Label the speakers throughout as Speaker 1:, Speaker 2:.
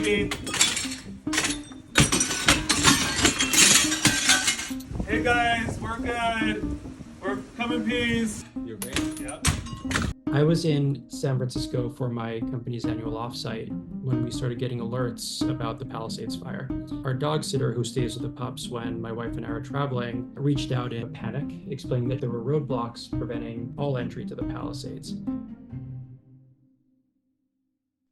Speaker 1: baby. Hey guys, we're good. We're coming peas.
Speaker 2: You okay?
Speaker 1: Yep.
Speaker 3: I was in San Francisco for my company's annual offsite when we started getting alerts about the Palisades fire. Our dog sitter, who stays with the pups when my wife and I are traveling, reached out in a panic, explaining that there were roadblocks preventing all entry to the Palisades.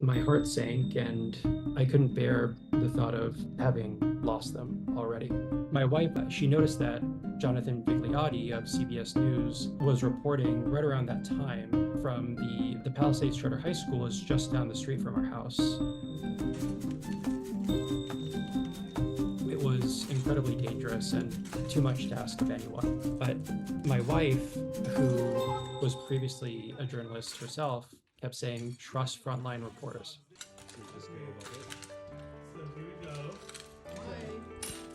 Speaker 3: My heart sank and I couldn't bear the thought of having lost them already. My wife, she noticed that Jonathan Vigliotti of CBS News was reporting right around that time from the Palisades Charter High School is just down the street from our house. It was incredibly dangerous and too much to ask of anyone. But my wife, who was previously a journalist herself, kept saying, trust frontline reporters.
Speaker 1: So here we go.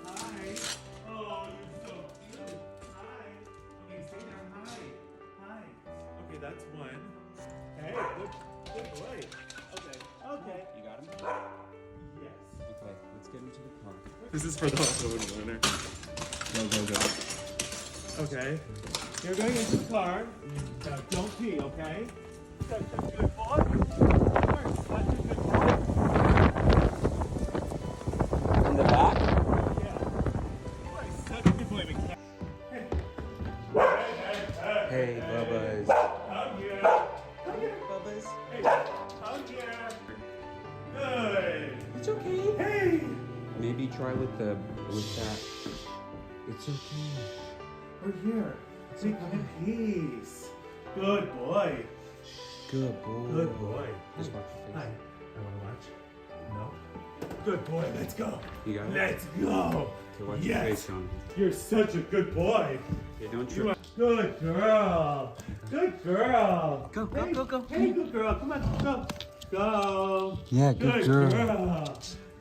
Speaker 1: Hi. Oh, you're so cute. Hi. Okay, stay down. Hi. Hi. Okay, that's one. Hey, good boy. Okay.
Speaker 2: You got him?
Speaker 1: Yes.
Speaker 2: Okay, let's get him to the car.
Speaker 1: This is for the winner. Go. Okay. You're going into the car. Now, don't pee, okay? Such a good boy. You're such a good boy.
Speaker 2: In the back?
Speaker 1: Yeah. You are such a good boy, McCann.
Speaker 2: Hey, Bubba's.
Speaker 1: Come here. Come here.
Speaker 2: Bubba's.
Speaker 1: Hey, come here. Good.
Speaker 2: It's okay.
Speaker 1: Hey.
Speaker 2: Maybe try with that. It's okay.
Speaker 1: We're here. So you come in peace. Good boy.
Speaker 2: Good boy.
Speaker 1: Good boy.
Speaker 2: Just watch your
Speaker 1: Hi.
Speaker 2: face.
Speaker 1: I want to watch. No. Good boy. Let's go.
Speaker 2: You got it?
Speaker 1: Let's go.
Speaker 2: Okay, watch your
Speaker 1: Yes.
Speaker 2: face, Sean.
Speaker 1: You're such a good boy.
Speaker 2: Okay, don't
Speaker 1: You are
Speaker 2: trip.
Speaker 1: good girl. Good girl.
Speaker 2: Go, go,
Speaker 1: Hey,
Speaker 2: go, go.
Speaker 1: Hey, good girl. Come on. Go. Go.
Speaker 2: Yeah, good girl.
Speaker 1: Good girl.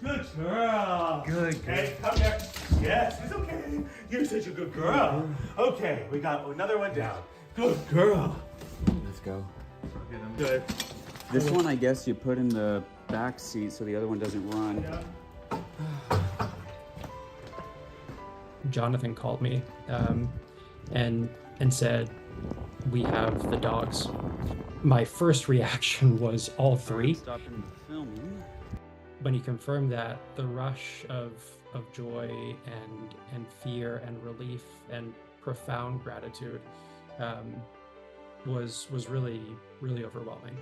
Speaker 2: Good girl.
Speaker 1: Hey, come here. Yes, it's okay. You're such a good girl. Okay, we got another one down. Good girl.
Speaker 2: Let's go.
Speaker 1: Okay, I'm good.
Speaker 2: This one, I guess, you put in the back seat so the other one doesn't run.
Speaker 1: Yeah.
Speaker 3: Jonathan called me and said, we have the dogs. My first reaction was all three.
Speaker 2: Stopping the filming.
Speaker 3: When he confirmed that, the rush of joy and fear and relief and profound gratitude was really, really overwhelming.